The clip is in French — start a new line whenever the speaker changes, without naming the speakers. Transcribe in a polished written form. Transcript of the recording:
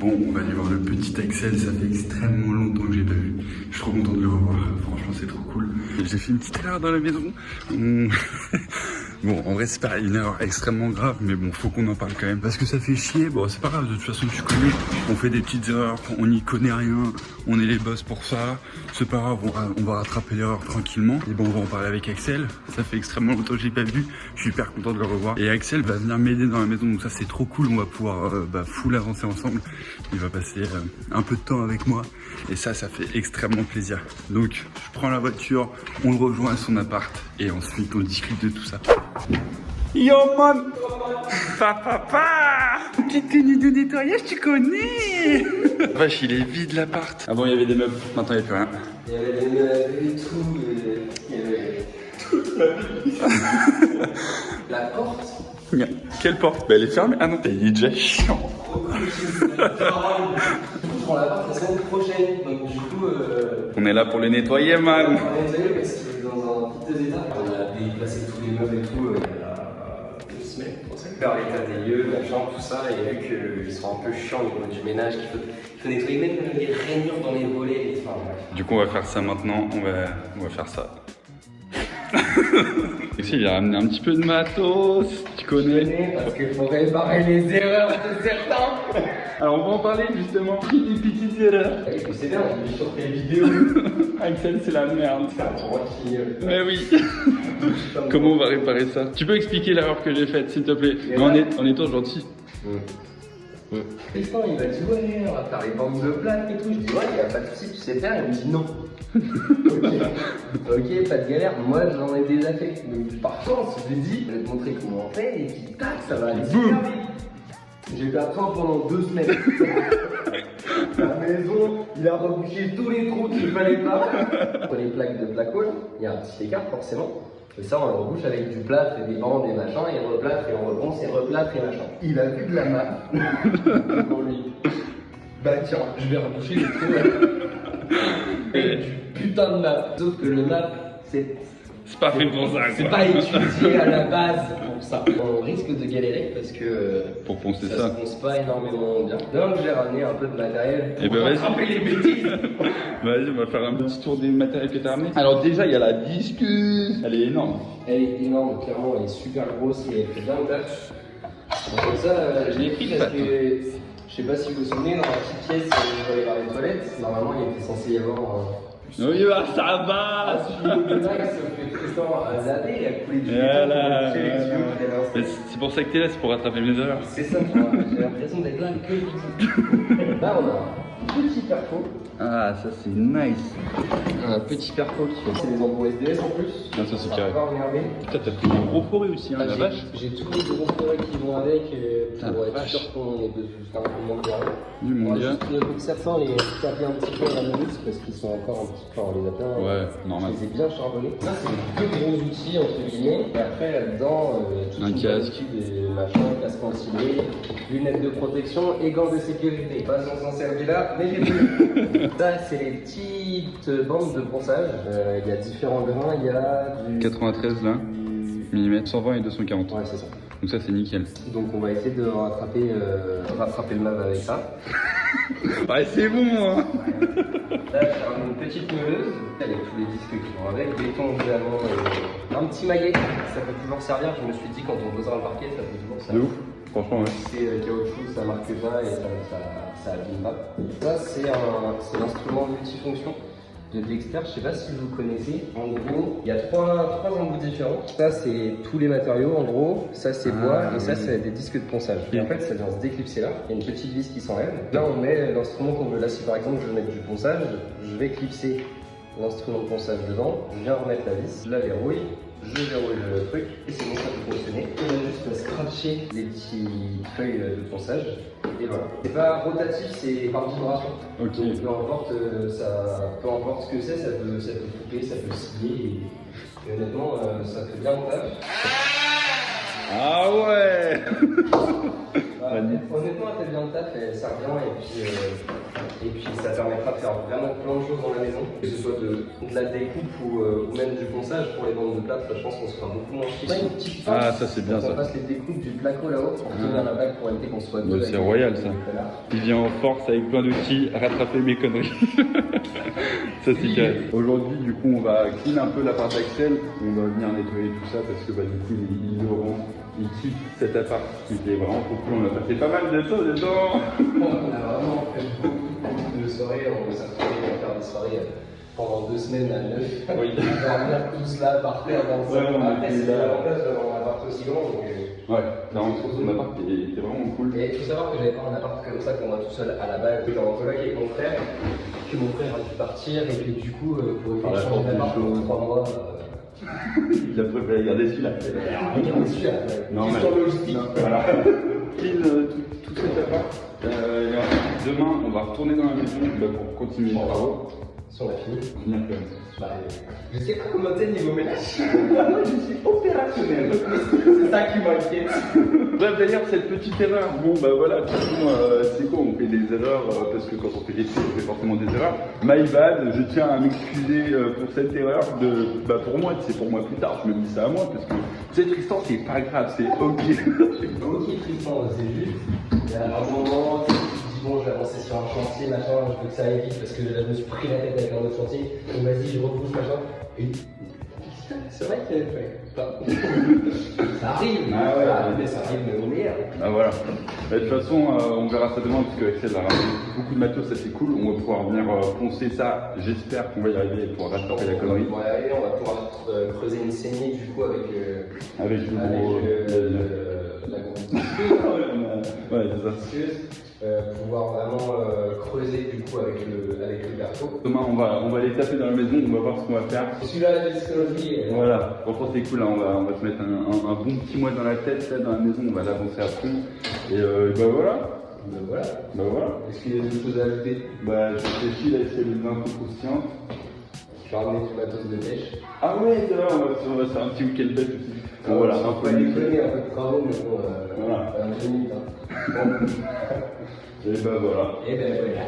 Bon, on va aller voir le petit Axel, ça fait extrêmement longtemps que j'ai pas vu. Je suis trop content de le revoir, franchement c'est trop cool. J'ai fait une petite erreur dans la maison. Bon, en vrai c'est pas une erreur extrêmement grave, mais bon, faut qu'on en parle quand même. Parce que ça fait chier, bon c'est pas grave, de toute façon tu connais, on fait des petites erreurs, on n'y connaît rien, on est les boss pour ça. C'est pas grave, on va rattraper l'erreur tranquillement. Et bon, on va en parler avec Axel, ça fait extrêmement longtemps que je l'ai pas vu, je suis hyper content de le revoir. Et Axel va venir m'aider dans la maison, donc ça c'est trop cool, on va pouvoir full avancer ensemble. Il va passer un peu de temps avec moi et ça fait extrêmement plaisir. Donc je prends la voiture, on le rejoint à son appart et ensuite on discute de tout ça. Yo man, papa, petite tenue de nettoyage, tu connais. Vache, il est vide l'appart. Avant il y avait des meubles, maintenant il n'y a plus rien.
Il y avait des meubles et tout, il y avait toute la porte.
Quelle porte? Bah elle est fermée. Ah non, il est déjà chiant.
Je prends l'appart la semaine prochaine, donc du coup...
On est là pour le nettoyer, man.
On est nettoyé parce qu'il est dans un piteux état. On a déplacé tous les meubles et tout il y a 2 semaines, 3 semaines. Faire l'état des lieux, machin, tout ça, et vu qu'ils sont un peu chiants au niveau du ménage, qu'il faut nettoyer même les rainures dans les volets, enfin bref.
Du coup on va faire ça maintenant, on va faire ça. Il a ramené un petit peu de matos, tu connais.
Parce qu'il faut réparer les erreurs de certains.
Alors on va en parler justement, des petites erreurs.
Et puis c'est bien, je suis sur tes vidéos.
Axel c'est la merde.
Pour moi qui...
Mais oui. Comment on va réparer ça? Tu peux expliquer l'erreur que j'ai faite s'il te plaît? En étant gentil.
Tristan il m'a dit ouais on va faire les bandes de plaques et tout, je dis ouais il n'y a pas de soucis tu sais faire, il me dit non. Ok, pas de galère, moi j'en ai déjà fait. Donc par chance je lui ai dit, je vais te montrer comment on fait et puis tac ça va aller super vite. J'ai eu la fin pendant 2 semaines. La maison, il a rebouché tous les trous qu'il fallait pas. Pour les plaques de placo, il y a un petit écart forcément. Et ça, on le rebouche avec du plâtre et des bandes et machin, et replâtre et on rebronce et replâtre et machin. Il a vu de la map pour lui. Bah tiens, je vais reboucher les trous et du putain de map. Sauf que le map, c'est
pas fait pour ça.
C'est pas étudié à la base pour ça. On risque de galérer parce que
pour poncer
ça se ponce pas énormément bien. Donc j'ai ramené un peu de matériel pour rattraper les bêtises.
Vas-y, on va faire un petit tour des matériels que t'as ramené. Alors déjà, il y a la discuse. Elle est énorme.
Elle est énorme, clairement, elle est super grosse et elle fait bien le taf. Donc ça, je l'ai pris parce que je sais pas si vous vous souvenez, dans la petite pièce où il va y avoir les toilettes, normalement il était censé y avoir
oui, bah, ça va.
Tristan a zappé, il a coulé du
voilà. C'est pour ça que t'es là, c'est pour rattraper mes erreurs.
C'est ça, j'ai l'impression d'être là que du Là, on a un petit perfo.
Ah, ça c'est nice.
Un petit perfo qui fait des embouts SDS en plus.
Ah, ça c'est carré. Putain, t'as pris des gros forêts aussi, hein, la vache.
J'ai tous les gros forêts qui vont avec pour être sûr qu'on est de faire un mondial.
Du mondial.
Certains les taper un petit peu à la minute parce qu'ils sont encore un petit peu en les atteint.
Ouais, normal.
Je les ai bien charbonnés. Ça, c'est 2 gros outils entre guillemets. Et après, là-dedans, tout
un casque,
des machins, casque anti-lait, lunettes de protection et gants de sécurité. Pas sans s'en servir là, mais j'ai plus. Ça, c'est les petites bandes de ponçage. Il y a différents grains. Il y a du
93 là, millimètres, 120 et 240.
Ouais, c'est ça.
Donc ça c'est nickel.
Donc on va essayer de rattraper le meuble avec ça.
Ouais, c'est bon hein.
Là, j'ai une petite meuleuse avec tous les disques qui vont avec, béton évidemment, un petit maillet, ça peut toujours servir. Je me suis dit quand on posera le parquet, ça peut toujours servir.
De ouf, franchement ouais.
C'est caoutchouc, ça marque pas et ça abîme pas. Ça c'est l'instrument multifonction de Dexter, je sais pas si vous connaissez. En gros, il y a trois embouts différents. Ça c'est tous les matériaux en gros, ça c'est bois et ça c'est des disques de ponçage. Et en fait ça vient se déclipser là, il y a une petite vis qui s'enlève. Là on met l'instrument qu'on veut. Là si par exemple je veux mettre du ponçage, je vais clipser l'instrument de ponçage dedans, je viens remettre la vis, je la verrouille, je verrouille le truc et c'est bon, ça peut fonctionner. On va juste scratcher les petites feuilles de ponçage et voilà. C'est pas rotatif, c'est par vibration.
Ok.
Donc peu importe, peu importe ce que c'est, ça peut couper, ça peut scier et honnêtement ça fait bien mon taf.
Ah ouais.
Honnêtement, elle fait bien le taf, elle sert bien et puis ça permettra de faire vraiment plein de choses dans la maison, que ce soit de la découpe ou même du ponçage pour les bandes de plâtre. Je pense qu'on se fera beaucoup moins chier. Une petite pince,
Ah, ça c'est bien ça.
On passe les découpes du placo là-haut pour tenir la bague pour éviter qu'on soit deux.
C'est royal ça. Il vient en force avec plein d'outils, rattraper mes conneries. Ça c'est carré. Aujourd'hui, du coup, on va clean un peu l'appart d'Axel. On va venir nettoyer tout ça parce que du coup, il le rend. Il kiffe cet appart qui était vraiment trop cool. On a passé pas mal de temps dedans.
On a vraiment fait beaucoup de soirées. On s'est retrouvés à faire des soirées pendant 2 semaines à 9.
Oui.
On dormir tous là par terre dans le salon. Après, c'est l'avantage d'avoir un appart aussi grand.
Ouais, non, son appart était vraiment cool.
Et il faut savoir que j'avais pas un appart comme ça qu'on a tout seul à la base. J'étais en coloc avec mon frère, que mon frère a dû partir et que du coup, pour essayer de changer d'appart pendant 3 mois.
Il a préféré garder celui-là.
Regardez celui-là.
Non, mais.
Logistique.
Voilà. Clean tout cet appart. Et ensuite, demain, on va retourner dans la maison pour continuer les travaux.
Si on a fini.
Bien quand même.
Je sais pas comment t'es niveau ménage. Moi, je suis opérationnel. C'est ça qui m'inquiète.
Bref, d'ailleurs, cette petite erreur, bon bah voilà, de toute façon, c'est quoi, on fait des erreurs parce que quand on fait des trucs, on fait forcément des erreurs. My bad, je tiens à m'excuser pour cette erreur pour moi, c'est pour moi plus tard, je me dis ça à moi parce que, tu sais, Tristan, c'est pas grave, c'est ok.
Ok, Tristan, c'est juste, il y a un moment, tu te dis, bon, je vais avancer sur un chantier, machin, je veux que ça aille vite parce que je me suis pris la tête avec un autre chantier, donc vas-y, je repousse, machin. Et c'est vrai qu'il y a ça arrive, mais ça arrive même au meilleur.
Ah voilà. De toute façon, on verra ça demain parce que Axel a ramené beaucoup de matos, ça c'est cool. On va pouvoir venir poncer ça. J'espère qu'on va y arriver pour rattraper la connerie.
On va y arriver, on va pouvoir creuser une saignée du coup avec la grande
ouais, c'est ça.
Pouvoir vraiment creuser du coup avec le berceau.
Demain, on va les taper dans la maison, on va voir ce qu'on va faire.
C'est celui-là la psychologie.
Voilà, franchement c'est cool, là. on va se mettre un bon petit mois dans la tête, là, dans la maison, on va l'avancer à fond. Et voilà.
Est-ce qu'il y a des choses à ajouter?
Je réfléchis, là, essayer de infos croustillantes.
Je vais ramener du matos de pêche.
Ah ouais, c'est vrai, on va faire un petit week-end pêche aussi. Bon, voilà, un peu
de déconner, un peu de travaux, mais bon,
voilà.
2 minutes. Bon.
Et voilà.
Et voilà.